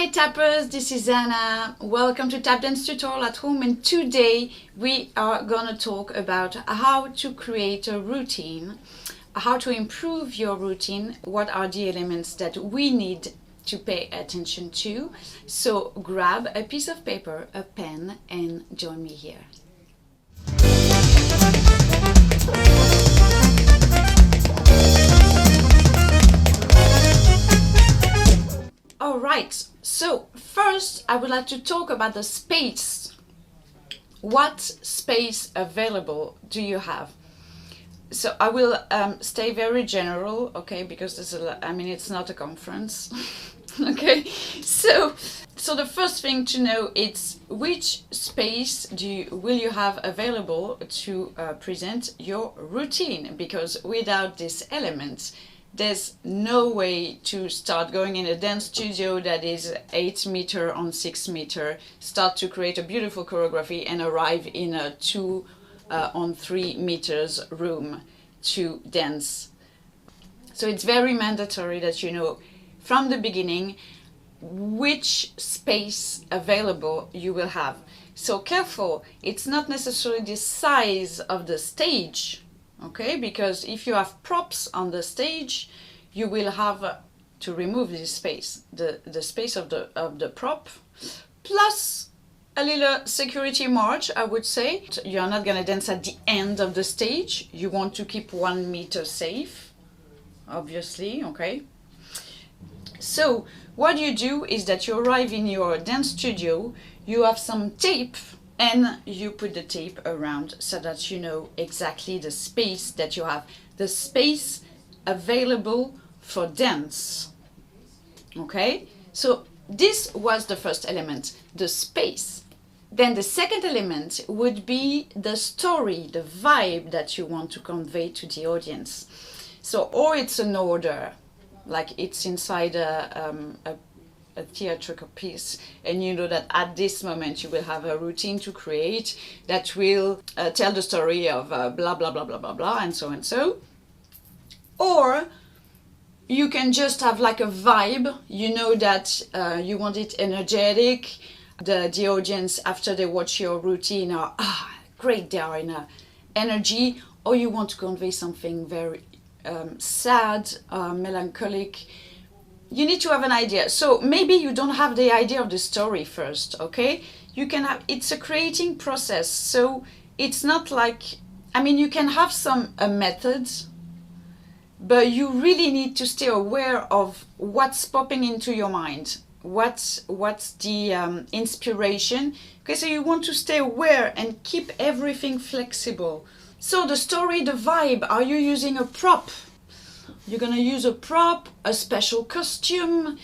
Hi tappers, this is Anna. Welcome to Tap Dance Tutorial at Home, and today we are gonna talk about how to create a routine, how to improve your routine, what are the elements that we need to pay attention to. So grab a piece of paper, a pen, and join me here. Alright, so first I would like to talk about the space. What space available do you have? So I will stay very general, okay, because it's not a conference. Okay, so the first thing to know is which space will you have available to present your routine, because without this element there's no way to start going in a dance studio that is 8 meter on 6 meter, start to create a beautiful choreography and arrive in a 2 on 3 meters room to dance. So it's very mandatory that you know from the beginning which space available you will have. So careful, it's not necessarily the size of the stage. Okay, because if you have props on the stage, you will have to remove this space, the space of the prop, plus a little security margin, I would say. You're not gonna dance at the end of the stage. You want to keep 1 meter safe, obviously, okay? So what you do is that you arrive in your dance studio, you have some tape, and you put the tape around so that you know exactly the space that you have, the space available for dance. Okay, so this was the first element, the space. Then the second element would be the story, the vibe that you want to convey to the audience. So, or it's an order, like it's inside a theatrical piece, and you know that at this moment you will have a routine to create that will tell the story of blah blah blah blah blah blah and so and so. Or you can just have like a vibe, you know that you want it energetic, the audience after they watch your routine are great, they are in a energy, or you want to convey something very sad, melancholic. You need to have an idea. So maybe you don't have the idea of the story first, okay? You can have, it's a creating process. So it's not like, you can have a method, but you really need to stay aware of what's popping into your mind. What's the inspiration? Okay, so you want to stay aware and keep everything flexible. So the story, the vibe, are you using a prop? You're gonna use a prop, a special costume.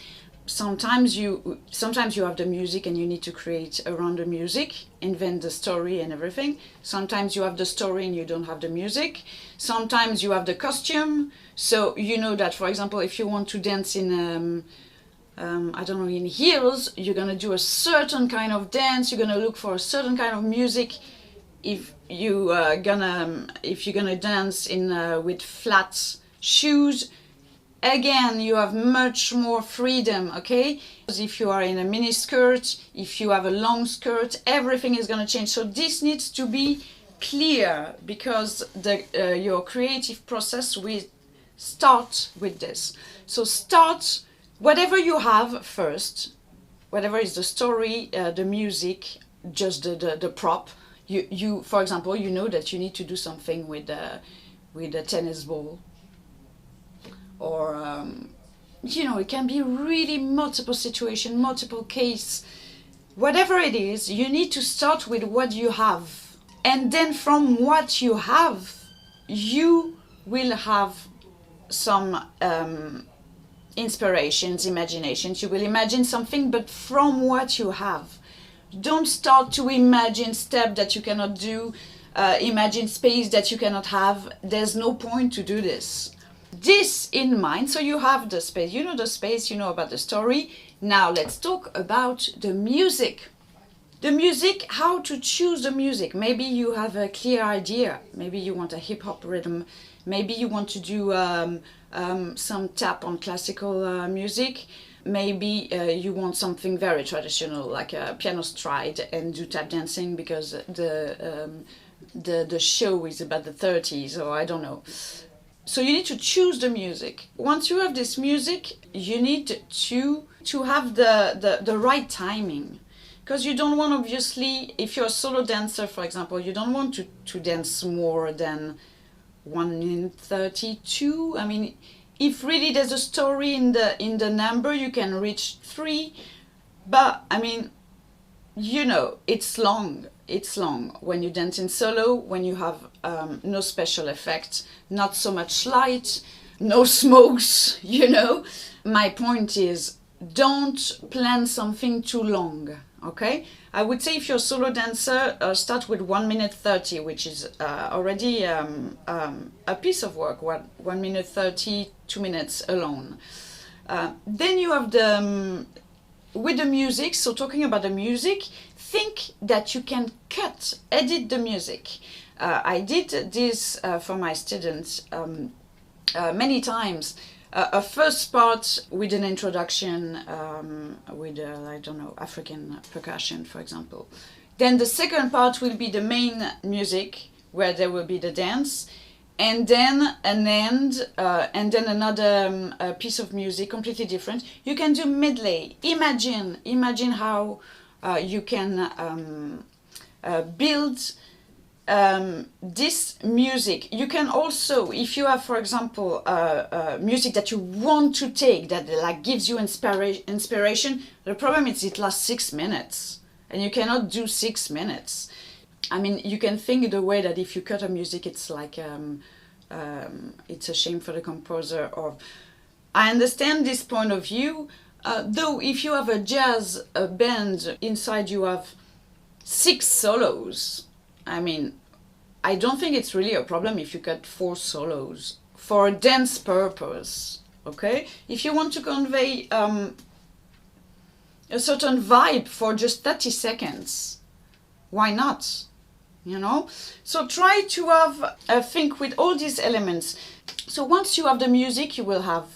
Sometimes you have the music and you need to create around the music, invent the story and everything. Sometimes you have the story and you don't have the music. Sometimes you have the costume. So you know that, for example, if you want to dance in in heels, you're gonna do a certain kind of dance. You're gonna look for a certain kind of music. If you're gonna dance in with flat shoes, again you have much more freedom, okay? If you are in a mini skirt, if you have a long skirt, everything is going to change. So this needs to be clear, because your creative process will start with this. So start whatever you have first, whatever is the story, the music, just the prop. You for example, you know that you need to do something with a tennis ball, or it can be really multiple situation, multiple case, whatever it is. You need to start with what you have, and then from what you have you will have some inspirations, imaginations. You will imagine something, but from what you have. Don't start to imagine step that you cannot do, imagine space that you cannot have. There's no point to do this. This in mind, so you have the space, you know the space, you know about the story. Now let's talk about the music. The music, how to choose the music. Maybe you have a clear idea. Maybe you want a hip-hop rhythm. Maybe you want to do some tap on classical music. maybe you want something very traditional, like a piano stride, and do tap dancing because the show is about the 30s, or I don't know. So you need to choose the music. Once you have this music, you need to have the right timing. Because you don't want, obviously, if you're a solo dancer, for example, you don't want to dance more than 1 minute 32. I mean, if really there's a story in the number, you can reach 3. But, I mean, you know, it's long. It's long when you dance in solo, when you have no special effects, not so much light, no smokes, you know. My point is, don't plan something too long, okay? I would say if you're a solo dancer, start with 1 minute 30, which is already a piece of work, 1 minute 30, 2 minutes alone. Then you have with the music, so talking about the music, think that you can edit the music. I did this for my students many times. A first part with an introduction with, I don't know, African percussion, for example. Then the second part will be the main music, where there will be the dance, and then an end, and then another piece of music, completely different. You can do medley. Imagine how you can build this music. You can also, if you have, for example, music that you want to take, that like gives you inspiration, the problem is it lasts 6 minutes, and you cannot do 6 minutes. I mean, you can think the way that if you cut a music, it's like it's a shame for the composer. Or I understand this point of view, though if you have a jazz band, inside you have 6 solos. I mean, I don't think it's really a problem if you cut 4 solos for a dance purpose, okay? If you want to convey a certain vibe for just 30 seconds, why not? You know? So try to have a think with all these elements. So once you have the music, you will have,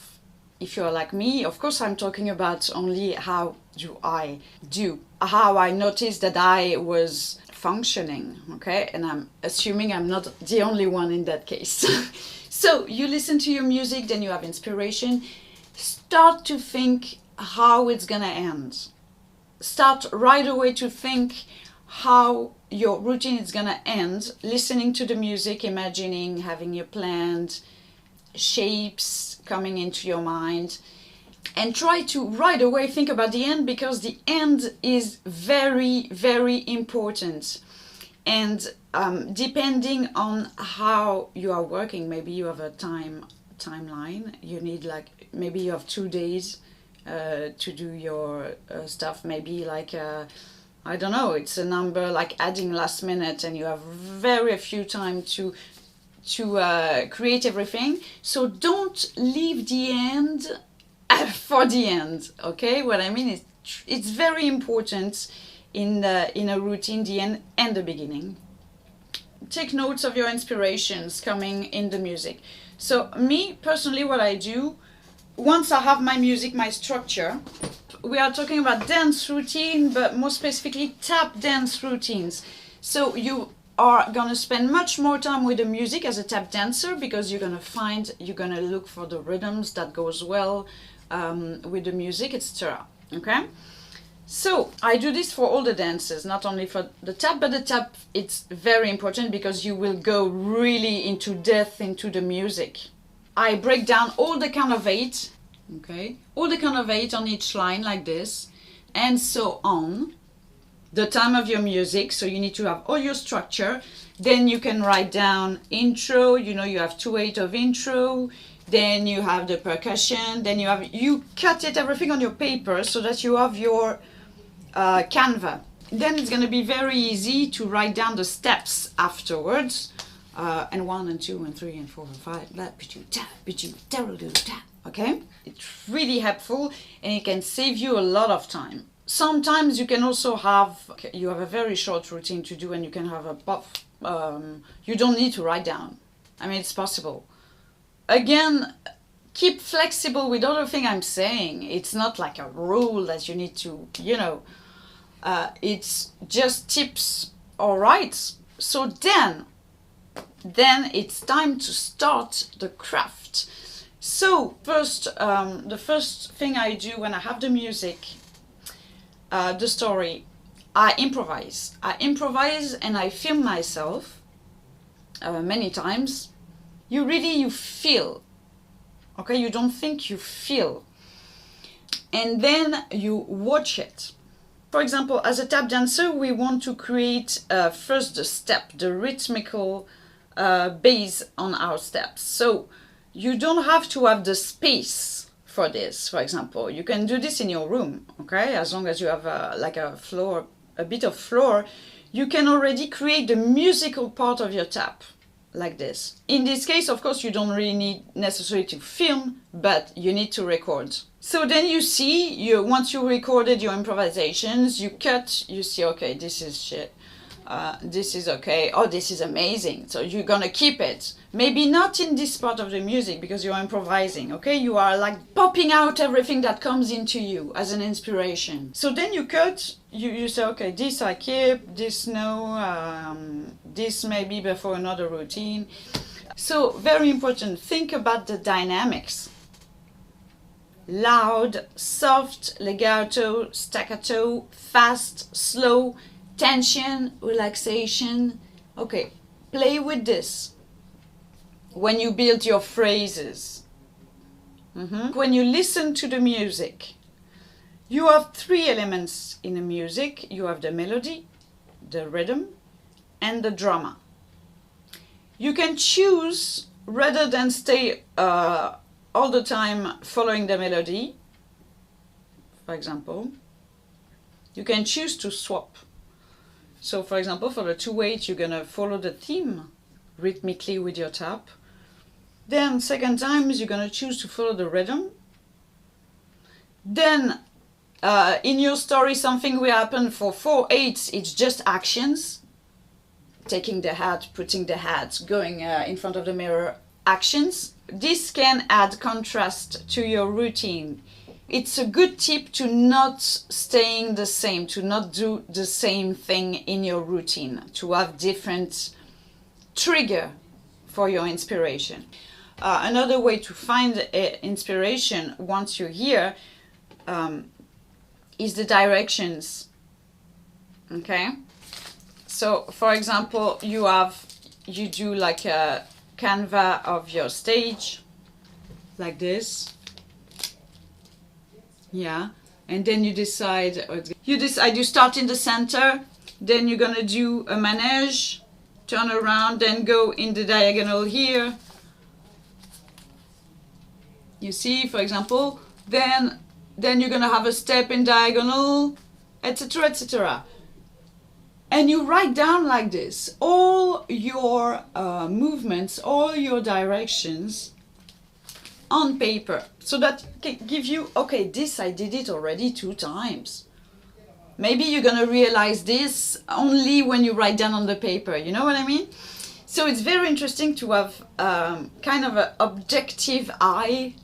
if you're like me, of course I'm talking about only how I noticed that I was functioning, okay? And I'm assuming I'm not the only one in that case. So you listen to your music, then you have inspiration. Start to think how it's gonna end. Start right away to think how your routine is gonna end, listening to the music, imagining, having your planned shapes coming into your mind, and try to right away think about the end, because the end is very, very important. And depending on how you are working, maybe you have a timeline. You need, like, maybe you have 2 days to do your stuff. Maybe like I don't know, it's a number like adding last minute, and you have very few time to create everything. So don't leave the end for the end, okay? What I mean is, it's very important in a routine, the end and the beginning. Take notes of your inspirations coming in the music. So me personally, what I do, once I have my music, my structure, we are talking about dance routine, but more specifically tap dance routines. So you are gonna spend much more time with the music as a tap dancer, because you're gonna look for the rhythms that goes well with the music, etc. Okay? So I do this for all the dances, not only for the tap, but the tap, it's very important because you will go really into depth into the music. I break down all the count of 8, okay? All the count of 8 on each line like this, and so on. The time of your music, so you need to have all your structure. Then you can write down intro, you know, you have 2/8 of intro, then you have the percussion, then you cut it everything on your paper so that you have your canvas. Then it's going to be very easy to write down the steps afterwards, and 1 and 2 and 3 and 4 and 5, okay? It's really helpful, and it can save you a lot of time. Sometimes you can also have a very short routine to do, and you can have a puff. You don't need to write down. I mean, it's possible. Again, keep flexible with other thing I'm saying. It's not like a rule that you need to, it's just tips, all right? So then it's time to start the craft. So first, the first thing I do when I have the music, the story, I improvise. I improvise and I film myself many times. You feel, okay? You don't think, you feel. And then you watch it. For example, as a tap dancer, we want to create first the step, the rhythmical base on our steps. So you don't have to have the space for this, for example. You can do this in your room, okay? As long as you have like a floor, a bit of floor, you can already create the musical part of your tap, like this. In this case, of course, you don't really need necessarily to film, but you need to record. So then you see, once you recorded your improvisations, you cut, you see, okay, this is shit. This is okay, oh, this is amazing. So you're gonna keep it. Maybe not in this part of the music because you're improvising, okay? You are like popping out everything that comes into you as an inspiration. So then you cut, you say, okay, this I keep, this no, this maybe before another routine. So very important, think about the dynamics. Loud, soft, legato, staccato, fast, slow, tension, relaxation. Okay, play with this when you build your phrases. When you listen to the music, you have three elements in the music. You have the melody, the rhythm, and the drama. You can choose, rather than stay all the time following the melody, for example, you can choose to swap. So for example, for the 2/8, you're gonna follow the theme rhythmically with your tap. Then second time, you're gonna choose to follow the rhythm. Then in your story, something will happen. For 4/8, it's just actions. Taking the hat, putting the hat, going in front of the mirror, actions. This can add contrast to your routine. It's a good tip to not staying the same, to not do the same thing in your routine, to have different trigger for your inspiration. Another way to find inspiration once you're here is the directions, okay? So for example, you do like a canvas of your stage, like this. Yeah, and then you decide, you start in the center, then you're gonna do a manège, turn around, then go in the diagonal here. You see, for example, then you're gonna have a step in diagonal, etc., etc. And you write down like this all your movements, all your directions on paper, so that can give you, okay, this I did it already 2 times. Maybe you're gonna realize this only when you write down on the paper, you know what I mean? So it's very interesting to have kind of an objective eye,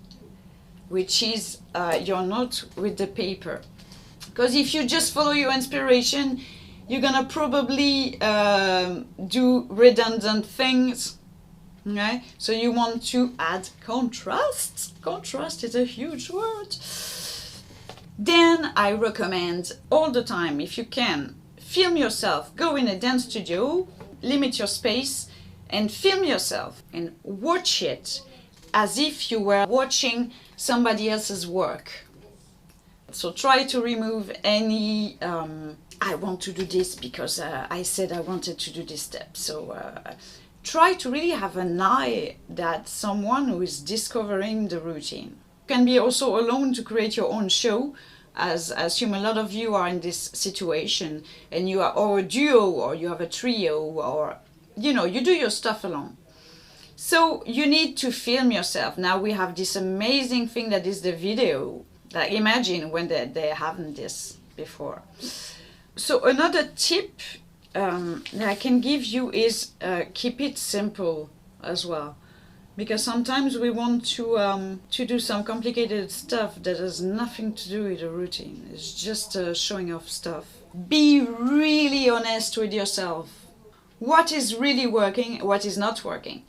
which is your note with the paper. Because if you just follow your inspiration, you're gonna probably do redundant things. Okay? So you want to add contrast. Contrast is a huge word. Then I recommend all the time, if you can, film yourself. Go in a dance studio, limit your space, and film yourself and watch it as if you were watching somebody else's work. So try to remove any I want to do this because I said I wanted to do this step. So try to really have an eye that someone who is discovering the routine. You can be also alone to create your own show, as I assume a lot of you are in this situation, and you are or a duo or you have a trio, or you know, you do your stuff alone. So you need to film yourself. Now we have this amazing thing that is the video. Like imagine when they haven't this before. So another tip that I can give you is keep it simple as well. Because sometimes we want to do some complicated stuff that has nothing to do with a routine. It's just showing off stuff. Be really honest with yourself. What is really working, what is not working.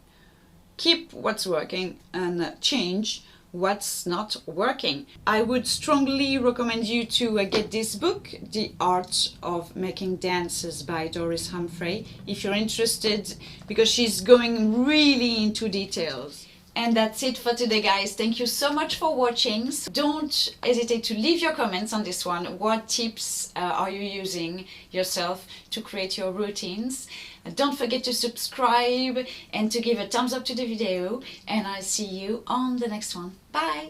Keep what's working and change what's not working. I would strongly recommend you to get this book, The Art of Making Dances by Doris Humphrey, if you're interested, because she's going really into details. And that's it for today, guys. Thank you so much for watching. Don't hesitate to leave your comments on this one. What tips are you using yourself to create your routines? Don't forget to subscribe and to give a thumbs up to the video. And I'll see you on the next one. Bye!